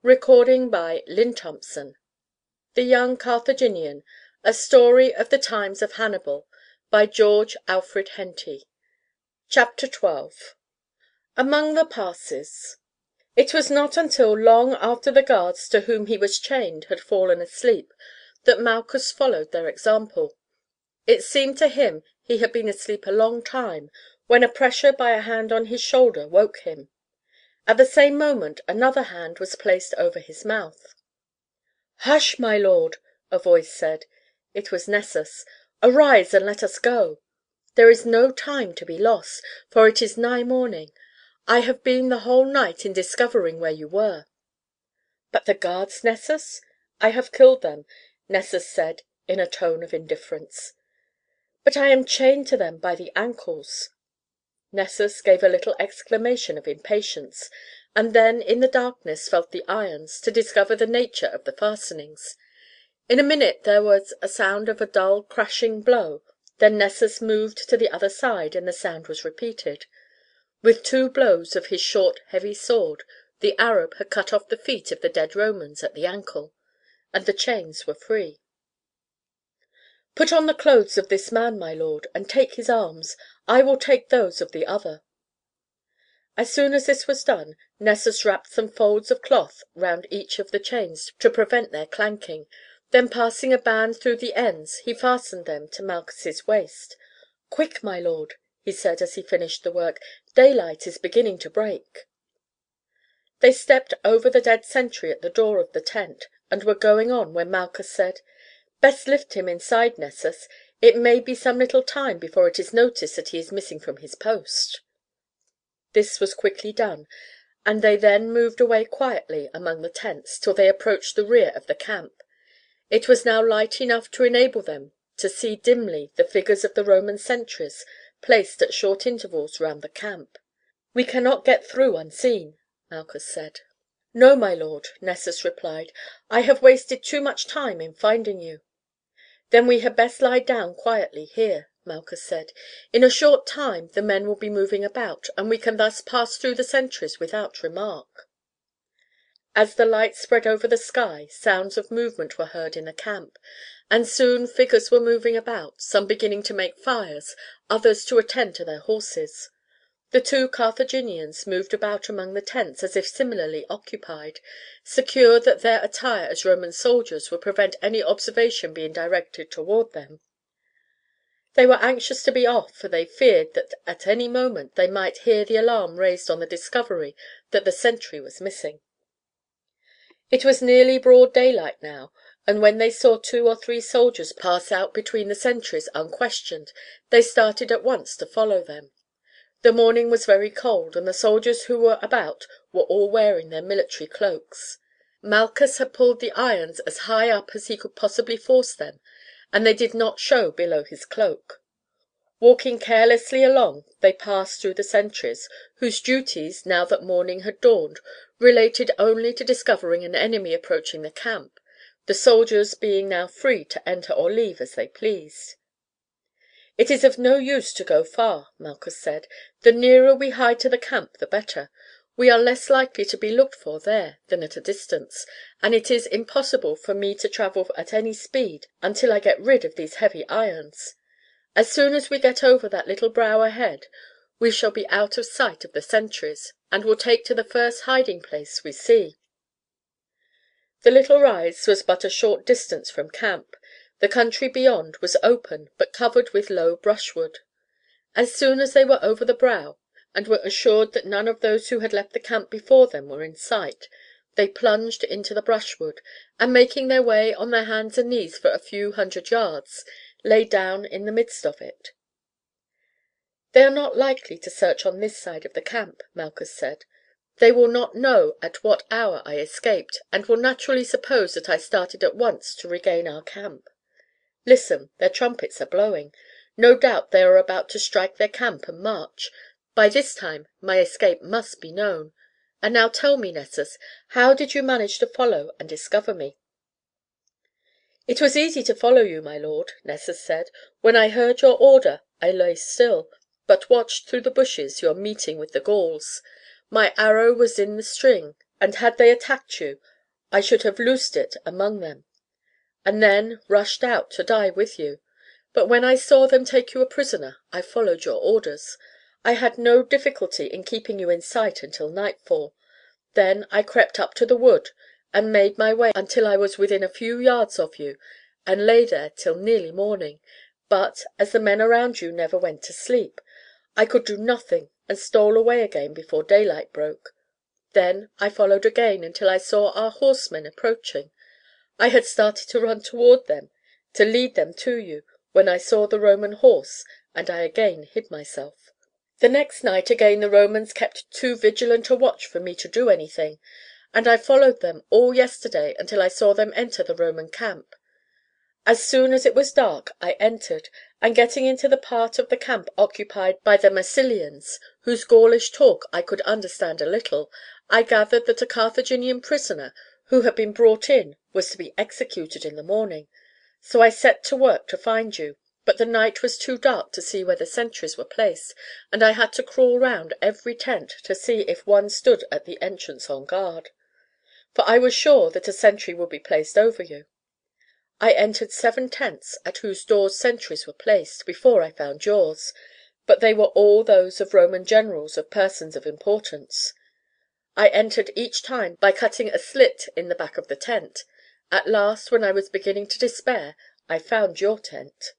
The Young Carthaginian, A Story of the Times of Hannibal, by George Alfred Henty. Chapter 12. Among the Passes. It was not until long after the guards to whom he was chained had fallen asleep that Malchus followed their example. It seemed to him he had been asleep a long time, when a pressure by a hand on his shoulder woke him. At the same moment another hand was placed over his mouth. "Hush, my lord," a voice said. It was Nessus. "Arise and let us go. There is no time to be lost, for it is nigh morning. I have been the whole night in discovering where you were." "But the guards, Nessus?" "I have killed them," Nessus said in a tone of indifference. "But I am chained to them by the ankles." Nessus gave a little exclamation of impatience, and then in the darkness felt the irons, to discover the nature of the fastenings. In a minute there was a sound of a dull crashing blow, then Nessus moved to the other side, and the sound was repeated. With 2 blows of his short heavy sword the Arab had cut off the feet of the dead Romans at the ankle, and the chains were free. "Put on the clothes of this man, my lord, and take his arms. I will take those of the other." As soon as this was done, Nessus wrapped some folds of cloth round each of the chains to prevent their clanking, then passing a band through the ends he fastened them to Malchus's waist. "Quick, my lord," he said as he finished the work, "daylight is beginning to break." They stepped over the dead sentry at the door of the tent, and were going on when Malchus said, "Best lift him inside, Nessus. It may be some little time before it is noticed that he is missing from his post." This was quickly done, and they then moved away quietly among the tents till they approached the rear of the camp. It was now light enough to enable them to see dimly the figures of the Roman sentries placed at short intervals round the camp. "We cannot get through unseen," Malchus said. "No, my lord," Nessus replied. "I have wasted too much time in finding you." "Then we had best lie down quietly here," Malchus said. "In a short time the men will be moving about, and we can thus pass through the sentries without remark." As the light spread over the sky, sounds of movement were heard in the camp, and soon figures were moving about, some beginning to make fires, others to attend to their horses. The 2 Carthaginians moved about among the tents as if similarly occupied, secure that their attire as Roman soldiers would prevent any observation being directed toward them. They were anxious to be off, for they feared that at any moment they might hear the alarm raised on the discovery that the sentry was missing. It was nearly broad daylight now, and when they saw 2 or 3 soldiers pass out between the sentries unquestioned, they started at once to follow them. The morning was very cold, and the soldiers who were about were all wearing their military cloaks. Malchus had pulled the irons as high up as he could possibly force them, and they did not show below his cloak. Walking carelessly along, they passed through the sentries, whose duties, now that morning had dawned, related only to discovering an enemy approaching the camp, the soldiers being now free to enter or leave as they pleased. "It is of no use to go far," Malchus said. "The nearer we hide to the camp the better. We are less likely to be looked for there than at a distance, and it is impossible for me to travel at any speed until I get rid of these heavy irons. As soon as we get over that little brow ahead we shall be out of sight of the sentries, and will take to the first hiding place we see." The little rise was but a short distance from camp. The country beyond was open, but covered with low brushwood. As soon as they were over the brow, and were assured that none of those who had left the camp before them were in sight, they plunged into the brushwood, and making their way on their hands and knees for a few hundred yards, lay down in the midst of it. "They are not likely to search on this side of the camp," Malchus said. "They will not know at what hour I escaped, and will naturally suppose that I started at once to regain our camp. Listen, their trumpets are blowing. No doubt they are about to strike their camp and march. By this time my escape must be known. And now tell me, Nessus, how did you manage to follow and discover me?" "It was easy to follow you, my lord," Nessus said. "When I heard your order I lay still, but watched through the bushes your meeting with the Gauls. My arrow was in the string, and had they attacked you, I should have loosed it among them, and then rushed out to die with you. But when I saw them take you a prisoner, I followed your orders. I had no difficulty in keeping you in sight until nightfall. Then I crept up to the wood, and made my way until I was within a few yards of you, and lay there till nearly morning. But, as the men around you never went to sleep, I could do nothing, and stole away again before daylight broke. Then I followed again until I saw our horsemen approaching. I had started to run toward them, to lead them to you, when I saw the Roman horse, and I again hid myself. The next night again the Romans kept too vigilant a watch for me to do anything, and I followed them all yesterday until I saw them enter the Roman camp. As soon as it was dark I entered, and getting into the part of the camp occupied by the Massilians, whose Gaulish talk I could understand a little, I gathered that a Carthaginian prisoner who had been brought in was to be executed in the morning. So I set to work to find you, but the night was too dark to see where the sentries were placed, and I had to crawl round every tent to see if one stood at the entrance on guard, for I was sure that a sentry would be placed over you. I entered 7 tents at whose doors sentries were placed, before I found yours, but they were all those of Roman generals or persons of importance. I entered each time by cutting a slit in the back of the tent. At last, when I was beginning to despair, I found your tent.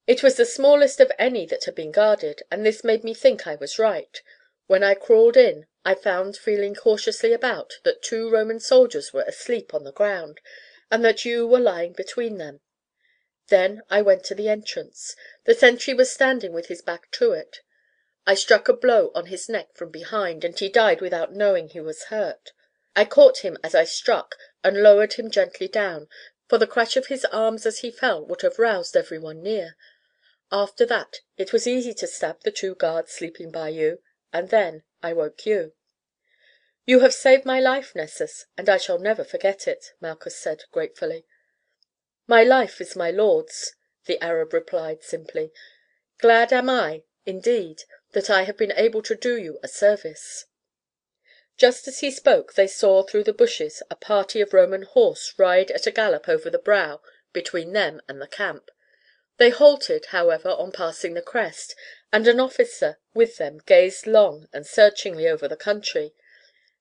It was the smallest of any that had been guarded, and this made me think I was right. When I crawled in, I found, feeling cautiously about, that 2 Roman soldiers were asleep on the ground, and that you were lying between them. Then I went to the entrance. The sentry was standing with his back to it. I struck a blow on his neck from behind, and he died without knowing he was hurt. I caught him as I struck, and lowered him gently down, for the crash of his arms as he fell would have roused everyone near. After that it was easy to stab the 2 guards sleeping by you, and then I woke you. "You have saved my life, Nessus, and I shall never forget it," Malchus said gratefully. "My life is my lord's," the Arab replied simply. "Glad am I, indeed, that I have been able to do you a service." Just as he spoke they saw through the bushes a party of Roman horse ride at a gallop over the brow between them and the camp. They halted, however, on passing the crest, and an officer with them gazed long and searchingly over the country.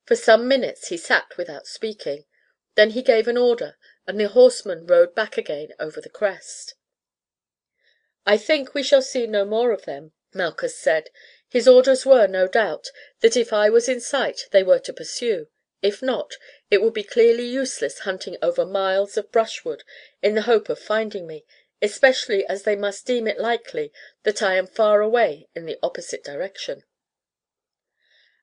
For some minutes he sat without speaking. Then he gave an order, and the horsemen rode back again over the crest. "I think we shall see no more of them," Malchus said. "His orders were, no doubt, that if I was in sight they were to pursue. If not, it would be clearly useless hunting over miles of brushwood in the hope of finding me, especially as they must deem it likely that I am far away in the opposite direction."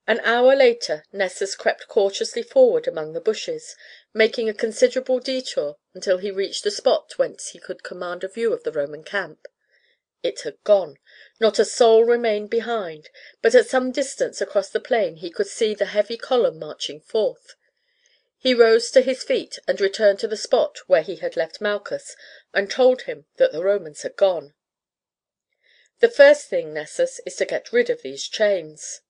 An hour later Nessus crept cautiously forward among the bushes, making a considerable detour until he reached the spot whence he could command a view of the Roman camp. It had gone. Not a soul remained behind, but at some distance across the plain he could see the heavy column marching forth. He rose to his feet and returned to the spot where he had left Malchus, and told him that the Romans had gone. "The first thing, Nessus, is to get rid of these chains."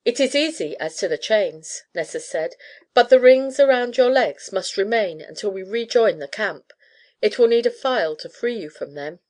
"It is easy as to the chains," Nessus said, "but the rings around your legs must remain until we rejoin the camp. It will need a file to free you from them."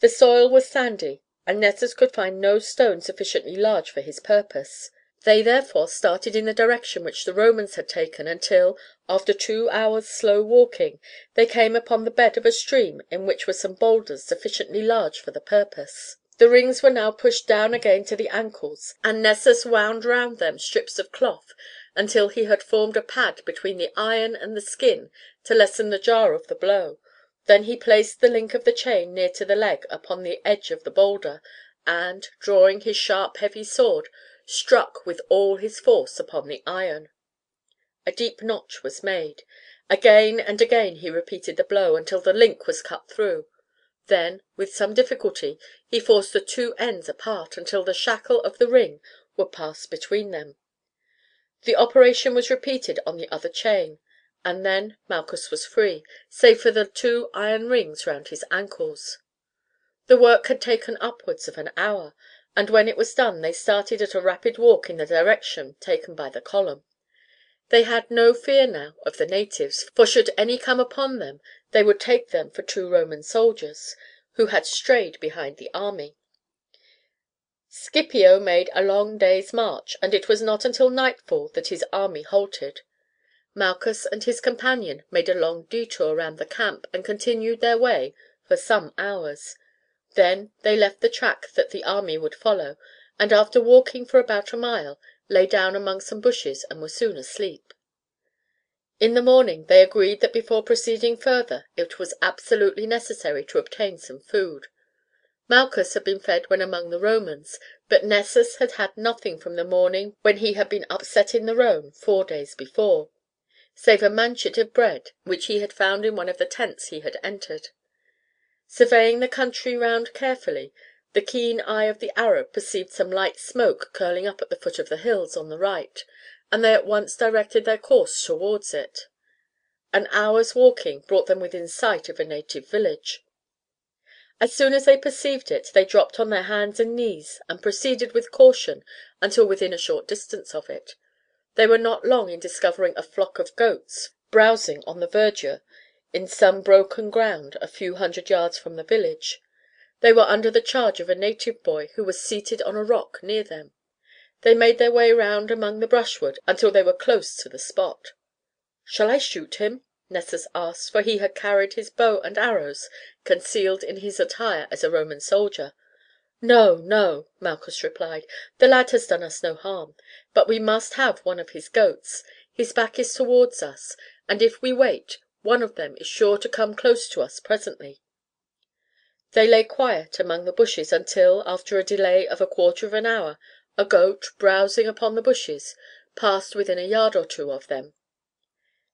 The soil was sandy, and Nessus could find no stone sufficiently large for his purpose. They therefore started in the direction which the Romans had taken until, after 2 hours' slow walking, they came upon the bed of a stream in which were some boulders sufficiently large for the purpose. The rings were now pushed down again to the ankles, and Nessus wound round them strips of cloth until he had formed a pad between the iron and the skin to lessen the jar of the blow. Then he placed the link of the chain near to the leg upon the edge of the boulder, and, drawing his sharp heavy sword, struck with all his force upon the iron. A deep notch was made. Again and again he repeated the blow until the link was cut through. Then, with some difficulty, he forced the 2 ends apart until the shackle of the ring would pass between them. The operation was repeated on the other chain, and then Malchus was free, save for the 2 iron rings round his ankles. The work had taken upwards of an hour, and when it was done they started at a rapid walk in the direction taken by the column. They had no fear now of the natives, for should any come upon them they would take them for 2 Roman soldiers, who had strayed behind the army. Scipio made a long day's march, and it was not until nightfall that his army halted. Malchus and his companion made a long detour round the camp and continued their way for some hours. Then they left the track that the army would follow, and after walking for about a mile, lay down among some bushes and were soon asleep. In the morning they agreed that before proceeding further it was absolutely necessary to obtain some food. Malchus had been fed when among the Romans, but Nessus had had nothing from the morning when he had been upset in the Rhone 4 days before, save a manchet of bread which he had found in one of the tents he had entered. Surveying the country round carefully, the keen eye of the Arab perceived some light smoke curling up at the foot of the hills on the right, and they at once directed their course towards it. An hour's walking brought them within sight of a native village. As soon as they perceived it, they dropped on their hands and knees and proceeded with caution until within a short distance of it. They were not long in discovering a flock of goats browsing on the verdure in some broken ground a few hundred yards from the village. They were under the charge of a native boy who was seated on a rock near them. They made their way round among the brushwood until they were close to the spot. "Shall I shoot him?" Nessus asked, for he had carried his bow and arrows concealed in his attire as a Roman soldier. "No, no," Malchus replied, "the lad has done us no harm, but we must have one of his goats. His back is towards us, and if we wait, one of them is sure to come close to us presently." They lay quiet among the bushes until, after a delay of a quarter of an hour, a goat, browsing upon the bushes, passed within a yard or two of them.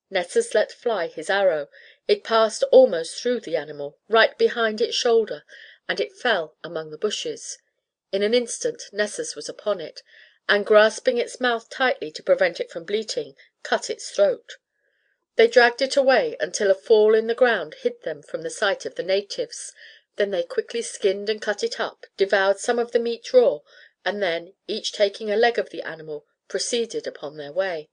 Nessus let fly his arrow. It passed almost through the animal, right behind its shoulder, and it fell among the bushes. In an instant Nessus was upon it, and grasping its mouth tightly to prevent it from bleating, cut its throat. They dragged it away until a fall in the ground hid them from the sight of the natives. Then they quickly skinned and cut it up, devoured some of the meat raw, and then, each taking a leg of the animal, proceeded upon their way.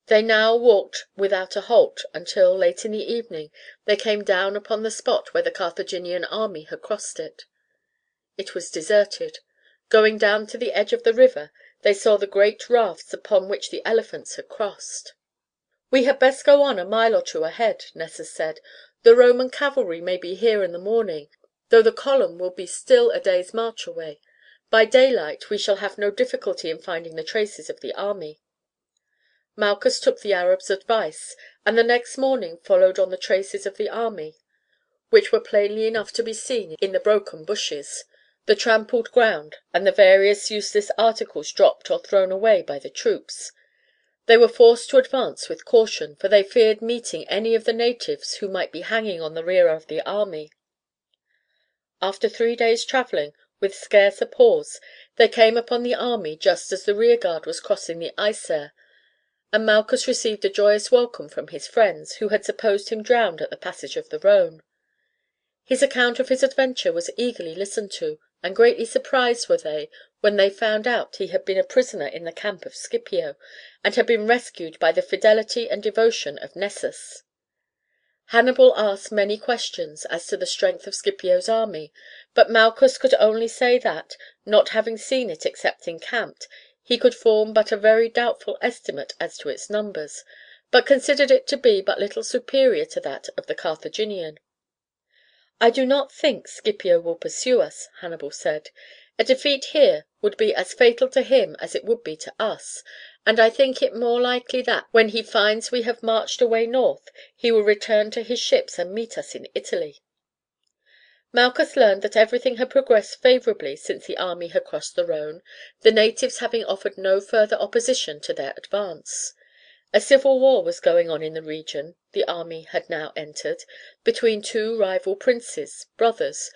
They now walked without a halt until, late in the evening, they came down upon the spot where the Carthaginian army had crossed it. It was deserted. Going down to the edge of the river, they saw the great rafts upon which the elephants had crossed. "We had best go on a mile or two ahead," Nessus said. "The Roman cavalry may be here in the morning, though the column will be still a day's march away. By daylight we shall have no difficulty in finding the traces of the army." Malchus took the Arab's advice, and the next morning followed on the traces of the army, which were plainly enough to be seen in the broken bushes, the trampled ground, and the various useless articles dropped or thrown away by the troops. They were forced to advance with caution, for they feared meeting any of the natives who might be hanging on the rear of the army. After 3 days' travelling, with scarce a pause, they came upon the army just as the rearguard was crossing the Isere, and Malchus received a joyous welcome from his friends, who had supposed him drowned at the passage of the Rhone. His account of his adventure was eagerly listened to, and greatly surprised were they when they found out he had been a prisoner in the camp of Scipio, and had been rescued by the fidelity and devotion of Nessus. Hannibal asked many questions as to the strength of Scipio's army, but Malchus could only say that, not having seen it except encamped, he could form but a very doubtful estimate as to its numbers, but considered it to be but little superior to that of the Carthaginian. "I do not think Scipio will pursue us," Hannibal said. "A defeat here would be as fatal to him as it would be to us, and I think it more likely that, when he finds we have marched away north, he will return to his ships and meet us in Italy." Malchus learned that everything had progressed favourably since the army had crossed the Rhone, the natives having offered no further opposition to their advance. A civil war was going on in the region the army had now entered, between 2 rival princes, brothers,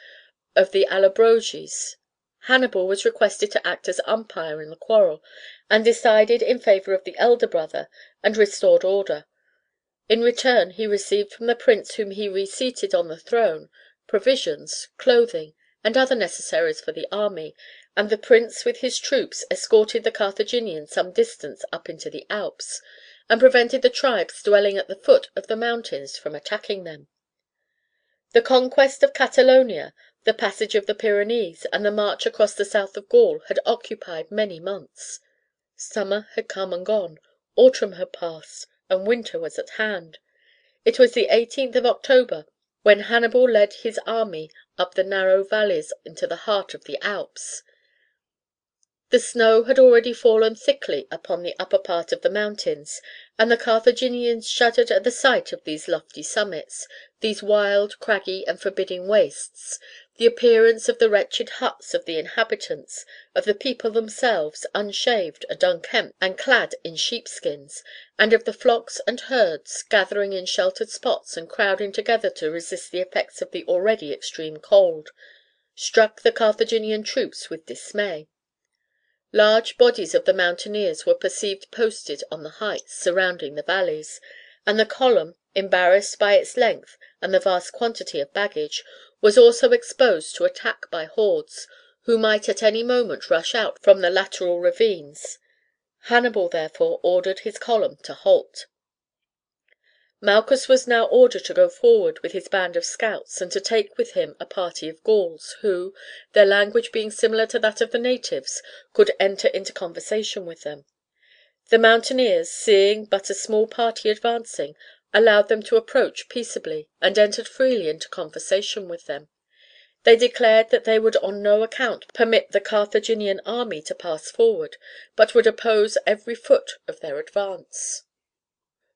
of the Allobroges. Hannibal was requested to act as umpire in the quarrel, and decided in favour of the elder brother, and restored order. In return he received from the prince whom he reseated on the throne provisions, clothing, and other necessaries for the army, and the prince with his troops escorted the Carthaginians some distance up into the Alps, and prevented the tribes dwelling at the foot of the mountains from attacking them. The conquest of Catalonia, the passage of the Pyrenees, and the march across the south of Gaul had occupied many months. Summer had come and gone, autumn had passed, and winter was at hand. It was the 18th of October when Hannibal led his army up the narrow valleys into the heart of the Alps. The snow had already fallen thickly upon the upper part of the mountains, and the Carthaginians shuddered at the sight of these lofty summits, these wild, craggy, and forbidding wastes, the appearance of the wretched huts of the inhabitants, of the people themselves, unshaved and unkempt and clad in sheepskins, and of the flocks and herds, gathering in sheltered spots and crowding together to resist the effects of the already extreme cold, struck the Carthaginian troops with dismay. Large bodies of the mountaineers were perceived posted on the heights surrounding the valleys, and the column, embarrassed by its length and the vast quantity of baggage, was also exposed to attack by hordes, who might at any moment rush out from the lateral ravines. Hannibal therefore ordered his column to halt. Malchus was now ordered to go forward with his band of scouts, and to take with him a party of Gauls, who, their language being similar to that of the natives, could enter into conversation with them. The mountaineers, seeing but a small party advancing, allowed them to approach peaceably, and entered freely into conversation with them. They declared that they would on no account permit the Carthaginian army to pass forward, but would oppose every foot of their advance.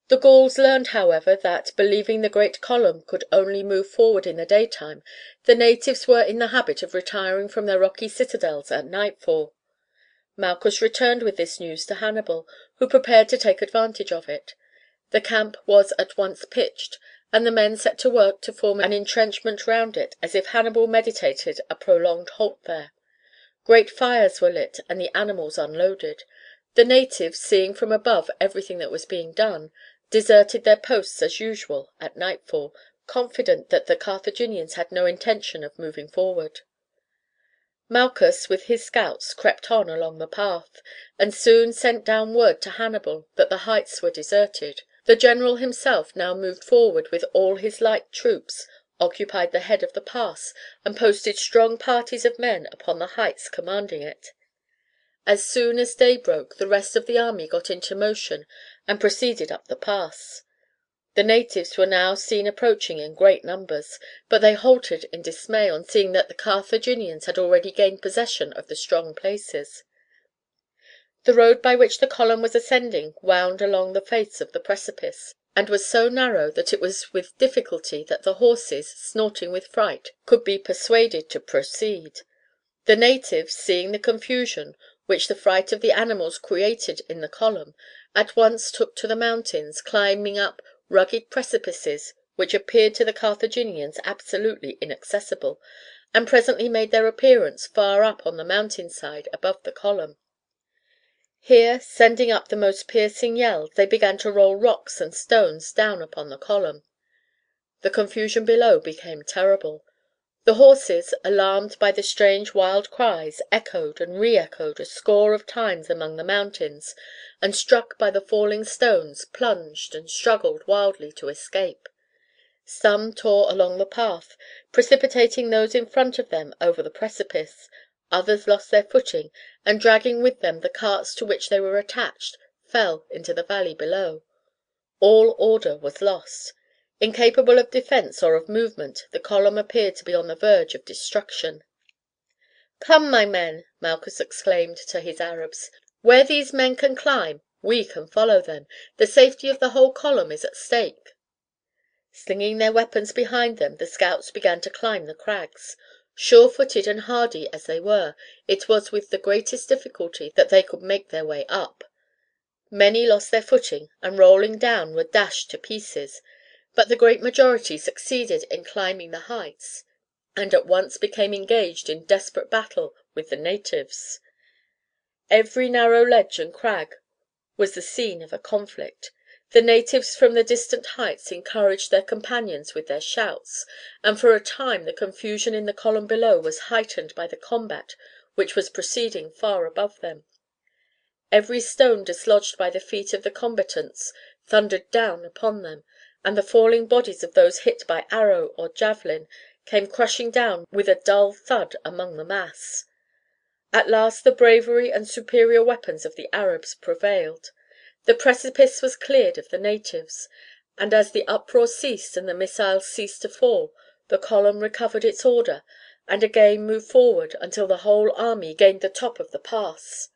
The Gauls learned, however, that, believing the great column could only move forward in the daytime, the natives were in the habit of retiring from their rocky citadels at nightfall. Malchus returned with this news to Hannibal, who prepared to take advantage of it. The camp was at once pitched, and the men set to work to form an entrenchment round it, as if Hannibal meditated a prolonged halt there. Great fires were lit and the animals unloaded. The natives, seeing from above everything that was being done, deserted their posts as usual at nightfall, confident that the Carthaginians had no intention of moving forward. Malchus with his scouts crept on along the path, and soon sent down word to Hannibal that the heights were deserted. The general himself now moved forward with all his light troops, occupied the head of the pass, and posted strong parties of men upon the heights commanding it. As soon as day broke the rest of the army got into motion and proceeded up the pass. The natives were now seen approaching in great numbers, but they halted in dismay on seeing that the Carthaginians had already gained possession of the strong places. The road by which the column was ascending wound along the face of the precipice, and was so narrow that it was with difficulty that the horses, snorting with fright, could be persuaded to proceed. The natives, seeing the confusion which the fright of the animals created in the column, at once took to the mountains, climbing up rugged precipices which appeared to the Carthaginians absolutely inaccessible, and presently made their appearance far up on the mountain side above the column. Here, sending up the most piercing yells, they began to roll rocks and stones down upon the column. The confusion below became terrible. The horses, alarmed by the strange wild cries, echoed and re-echoed a score of times among the mountains, and struck by the falling stones, plunged and struggled wildly to escape. Some tore along the path, precipitating those in front of them over the precipice. Others lost their footing, and dragging with them the carts to which they were attached, fell into the valley below. All order was lost. Incapable of defence or of movement, the column appeared to be on the verge of destruction. "Come, my men," Malchus exclaimed to his Arabs, "where these men can climb, we can follow them. The safety of the whole column is at stake." Slinging their weapons behind them, the scouts began to climb the crags. Sure-footed and hardy as they were, it was with the greatest difficulty that they could make their way up. Many lost their footing, and rolling down were dashed to pieces, but the great majority succeeded in climbing the heights, and at once became engaged in desperate battle with the natives. Every narrow ledge and crag was the scene of a conflict. The natives from the distant heights encouraged their companions with their shouts, and for a time the confusion in the column below was heightened by the combat which was proceeding far above them. Every stone dislodged by the feet of the combatants thundered down upon them, and the falling bodies of those hit by arrow or javelin came crushing down with a dull thud among the mass. At last the bravery and superior weapons of the Arabs prevailed. The precipice was cleared of the natives, and as the uproar ceased and the missiles ceased to fall, the column recovered its order and again moved forward until the whole army gained the top of the pass.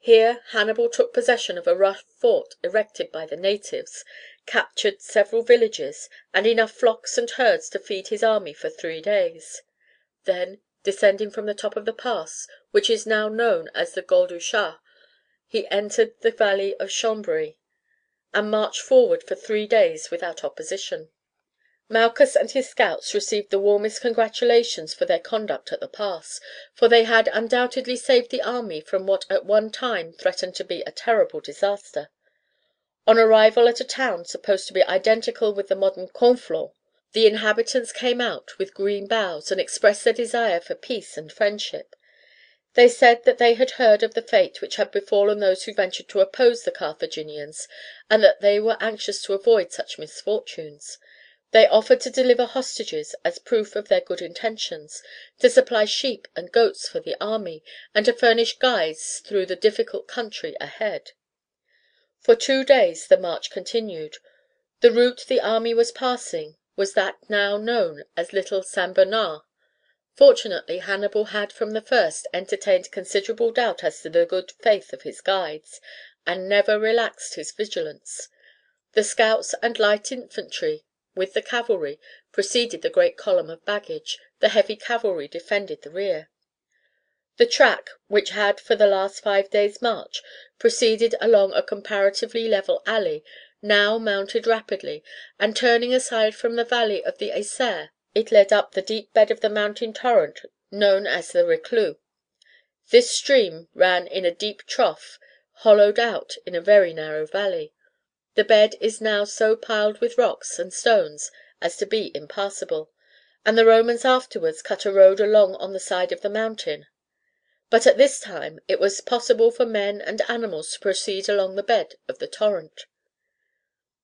Here Hannibal took possession of a rough fort erected by the natives, captured several villages, and enough flocks and herds to feed his army for 3 days. Then, descending from the top of the pass, which is now known as the Gol du Chat, he entered the valley of Chambéry, and marched forward for 3 days without opposition. Malchus and his scouts received the warmest congratulations for their conduct at the pass, for they had undoubtedly saved the army from what at one time threatened to be a terrible disaster. On arrival at a town supposed to be identical with the modern Conflans, the inhabitants came out with green boughs and expressed their desire for peace and friendship. They said that they had heard of the fate which had befallen those who ventured to oppose the Carthaginians, and that they were anxious to avoid such misfortunes. They offered to deliver hostages as proof of their good intentions, to supply sheep and goats for the army, and to furnish guides through the difficult country ahead. For 2 days the march continued. The route the army was passing was that now known as Little St. Bernard. Fortunately Hannibal had from the first entertained considerable doubt as to the good faith of his guides, and never relaxed his vigilance. The scouts and light infantry, with the cavalry, preceded the great column of baggage, the heavy cavalry defended the rear. The track, which had for the last 5 days' march proceeded along a comparatively level alley, now mounted rapidly, and turning aside from the valley of the Isère, it led up the deep bed of the mountain torrent known as the Reclus. This stream ran in a deep trough, hollowed out in a very narrow valley. The bed is now so piled with rocks and stones as to be impassable, and the Romans afterwards cut a road along on the side of the mountain. But at this time it was possible for men and animals to proceed along the bed of the torrent.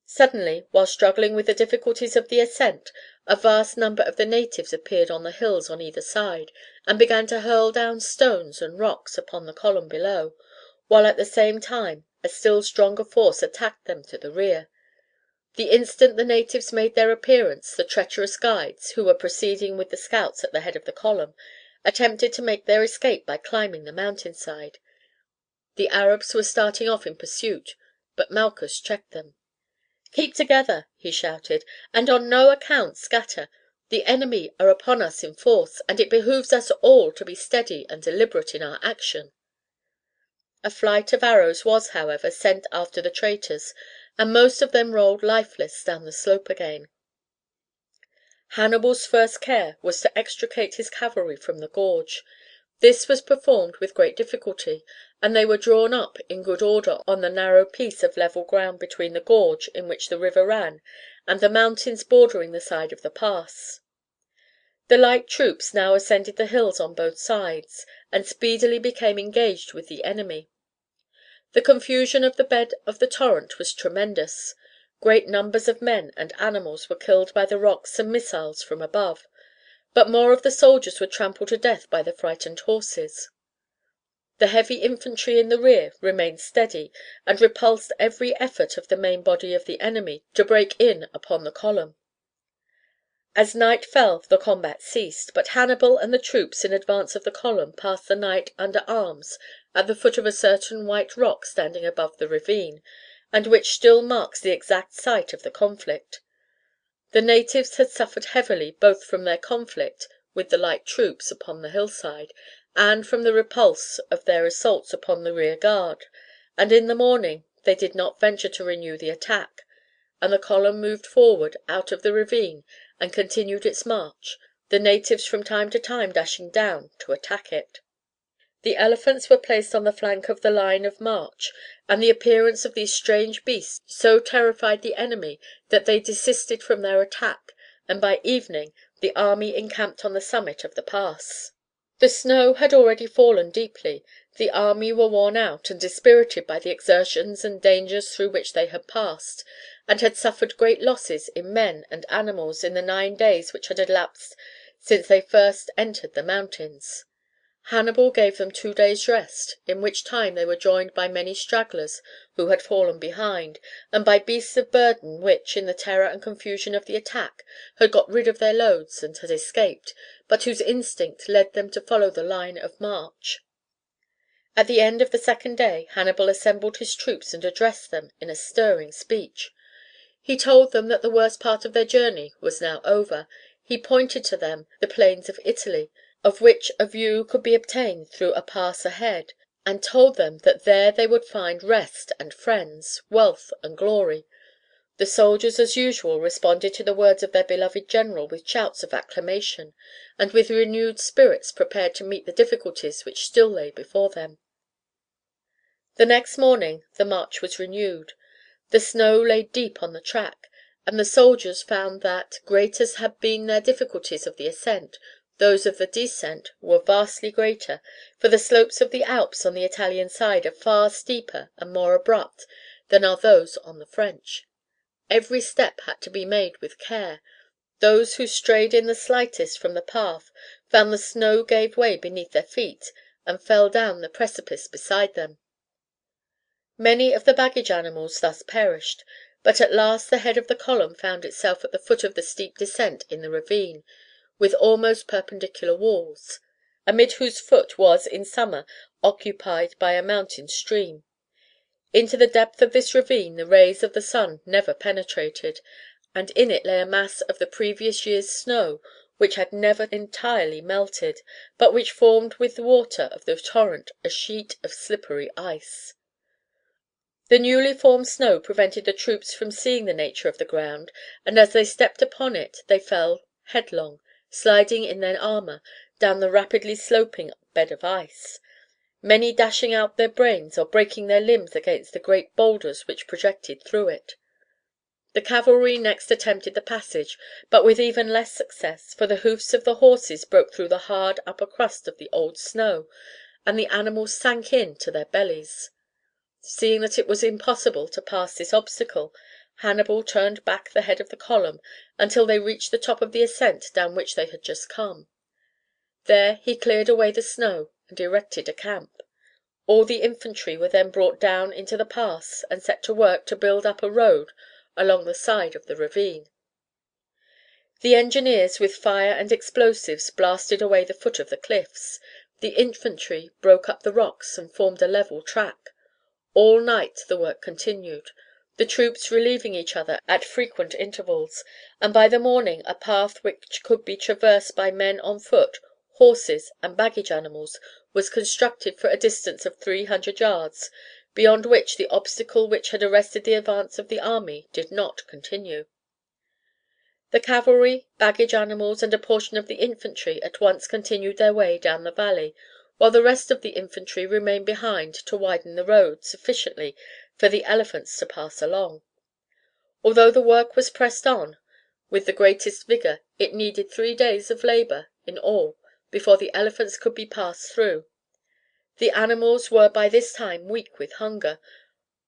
Suddenly, while struggling with the difficulties of the ascent, a vast number of the natives appeared on the hills on either side, and began to hurl down stones and rocks upon the column below, while at the same time a still stronger force attacked them to the rear. The instant the natives made their appearance, the treacherous guides, who were proceeding with the scouts at the head of the column, attempted to make their escape by climbing the mountainside. The Arabs were starting off in pursuit, but Malchus checked them. "Keep together," he shouted, "and on no account scatter. The enemy are upon us in force, and it behooves us all to be steady and deliberate in our action." A flight of arrows was, however, sent after the traitors, and most of them rolled lifeless down the slope again. Hannibal's first care was to extricate his cavalry from the gorge. This was performed with great difficulty, and they were drawn up in good order on the narrow piece of level ground between the gorge in which the river ran and the mountains bordering the side of the pass. The light troops now ascended the hills on both sides, and speedily became engaged with the enemy. The confusion of the bed of the torrent was tremendous. Great numbers of men and animals were killed by the rocks and missiles from above, but more of the soldiers were trampled to death by the frightened horses. The heavy infantry in the rear remained steady, and repulsed every effort of the main body of the enemy to break in upon the column. As night fell the combat ceased, but Hannibal and the troops in advance of the column passed the night under arms at the foot of a certain white rock standing above the ravine, and which still marks the exact site of the conflict. The natives had suffered heavily both from their conflict with the light troops upon the hillside, and from the repulse of their assaults upon the rear guard, and in the morning they did not venture to renew the attack, and the column moved forward out of the ravine and continued its march, the natives from time to time dashing down to attack it. The elephants were placed on the flank of the line of march, and the appearance of these strange beasts so terrified the enemy that they desisted from their attack, and by evening the army encamped on the summit of the pass. The snow had already fallen deeply, the army were worn out and dispirited by the exertions and dangers through which they had passed, and had suffered great losses in men and animals in the 9 days which had elapsed since they first entered the mountains. Hannibal gave them 2 days' rest, in which time they were joined by many stragglers who had fallen behind, and by beasts of burden which, in the terror and confusion of the attack, had got rid of their loads and had escaped, but whose instinct led them to follow the line of march. At the end of the 2nd day Hannibal assembled his troops and addressed them in a stirring speech. He told them that the worst part of their journey was now over. He pointed to them the plains of Italy, of which a view could be obtained through a pass ahead, and told them that there they would find rest and friends, wealth and glory. The soldiers, as usual, responded to the words of their beloved general with shouts of acclamation, and with renewed spirits prepared to meet the difficulties which still lay before them. The next morning the march was renewed. The snow lay deep on the track, and the soldiers found that, great as had been their difficulties of the ascent, those of the descent were vastly greater, for the slopes of the Alps on the Italian side are far steeper and more abrupt than are those on the French. Every step had to be made with care. Those who strayed in the slightest from the path found the snow gave way beneath their feet and fell down the precipice beside them. Many of the baggage animals thus perished, but at last the head of the column found itself at the foot of the steep descent in the ravine, with almost perpendicular walls, amid whose foot was in summer occupied by a mountain stream. Into the depth of this ravine the rays of the sun never penetrated, and in it lay a mass of the previous year's snow which had never entirely melted, but which formed with the water of the torrent a sheet of slippery ice. The newly formed snow prevented the troops from seeing the nature of the ground, and as they stepped upon it they fell headlong, sliding in their armor down the rapidly sloping bed of ice, many dashing out their brains or breaking their limbs against the great boulders which projected through it. The cavalry next attempted the passage, but with even less success, for the hoofs of the horses broke through the hard upper crust of the old snow, and the animals sank in to their bellies. Seeing that it was impossible to pass this obstacle, Hannibal turned back the head of the column until they reached the top of the ascent down which they had just come. There he cleared away the snow and erected a camp. All the infantry were then brought down into the pass and set to work to build up a road along the side of the ravine. The engineers with fire and explosives blasted away the foot of the cliffs. The infantry broke up the rocks and formed a level track. All night the work continued, the troops relieving each other at frequent intervals, and by the morning a path which could be traversed by men on foot, horses, and baggage animals was constructed for a distance of 300 yards, beyond which the obstacle which had arrested the advance of the army did not continue. The cavalry, baggage animals, and a portion of the infantry at once continued their way down the valley, while the rest of the infantry remained behind to widen the road sufficiently for the elephants to pass along. Although the work was pressed on with the greatest vigor, it needed 3 days of labor in all before the elephants could be passed through. The animals were by this time weak with hunger,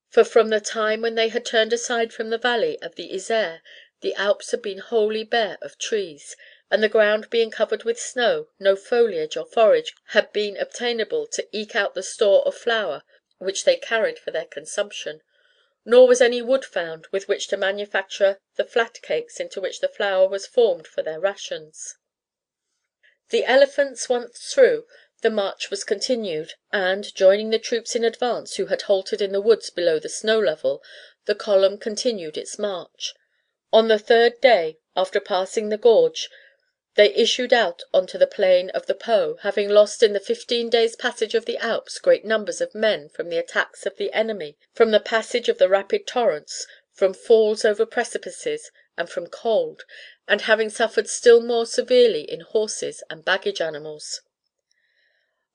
for from the time when they had turned aside from the valley of the Isère the Alps had been wholly bare of trees, and the ground being covered with snow, no foliage or forage had been obtainable to eke out the store of flour which they carried for their consumption, nor was any wood found with which to manufacture the flat cakes into which the flour was formed for their rations. The elephants once through, the march was continued, and, joining the troops in advance who had halted in the woods below the snow level, the column continued its march. On the 3rd day, after passing the gorge, they issued out onto the plain of the Po, having lost in the 15 days' passage of the Alps great numbers of men from the attacks of the enemy, from the passage of the rapid torrents, from falls over precipices, and from cold, and having suffered still more severely in horses and baggage animals.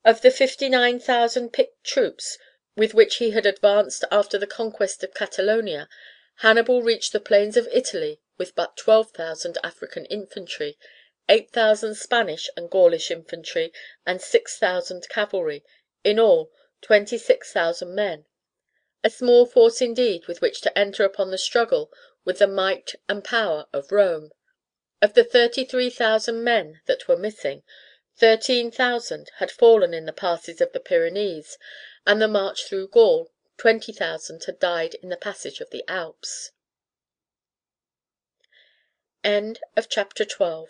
Of the 59,000 picked troops with which he had advanced after the conquest of Catalonia, Hannibal reached the plains of Italy with but 12,000 African infantry, 8,000 Spanish and Gaulish infantry, and 6,000 cavalry; in all, 26,000 men. A small force indeed with which to enter upon the struggle with the might and power of Rome. Of the 33,000 men that were missing, 13,000 had fallen in the passes of the Pyrenees and the march through Gaul, 20,000 had died in the passage of the Alps. Chapter 13.